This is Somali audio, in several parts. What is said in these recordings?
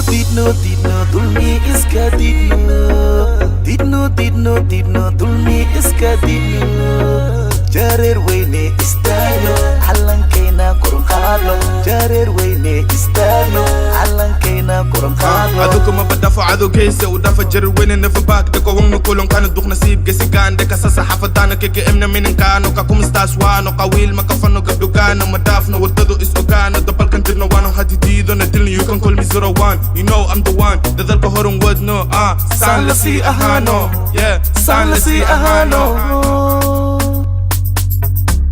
Didno dulmi iska Didno dulmi iska didno Jareer weyne istaagno calankeena koran qaadno Jareer weyne istaagno calankeena koran qaadno aduku ma badafo cadowgeysa u dhafa Jareer weyne nefa baak deko wangna kulon kana duq nasiib gesigaan deka sasa xafadaana keke emna mininkaano ka kumistaas waano qawiil ma kafano gabdhogaano ma dhaafno wadadu is ogaano dabalkan jirno waano hadidiido na dilni you can call me 01 you know I'm the one dadalka horan wadno saan la sii ahaano yeah saan la sii ahaano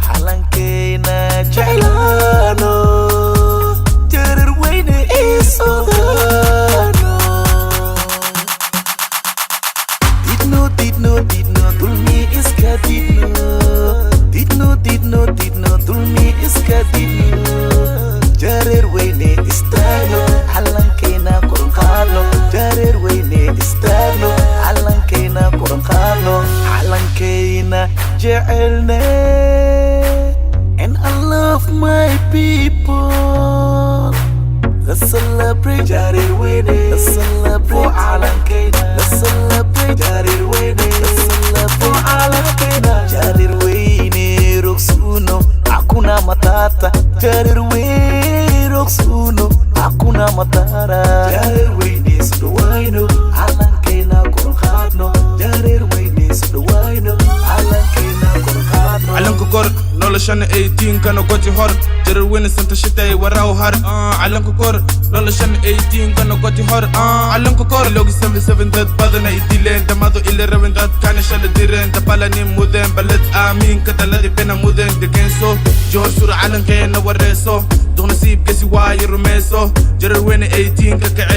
calankeena jeclaano Jareer weyne is ogaano Didno dulmi iska Didno dulmi iska didno Jareer weyne istaagno calankeena koran qaadno Jareer weyne istaagno calankeena koran qaadno calankeena jecelne and I love my people. Let's celebrate Jareer weyne. Let's celebrate calankeena. Let's celebrate Jareer weyne. Let's celebrate calankeena. Jareer weyne roksuno hakuna matata. Jareer weyne roksuno hakuna matata. Jareer weyne sudawayno calankeena koran qaadno. Jareer weyne sudawayno calankeena koran qaadno. calanka kor noloshana 18 kana goti hor Jareer weyne santa shitay waraw har calanka kor noloshana 18 kana goti hor calanka kor logi 77 dad badana idileen damado ila rawen dad kana shala direen dabala nin mudeen balad aamin ka daladi bena mudeen degenso jor sur calankeena wareeso duq nasiib gesi waayo rumeeso Jareer weyne 18 ka kacee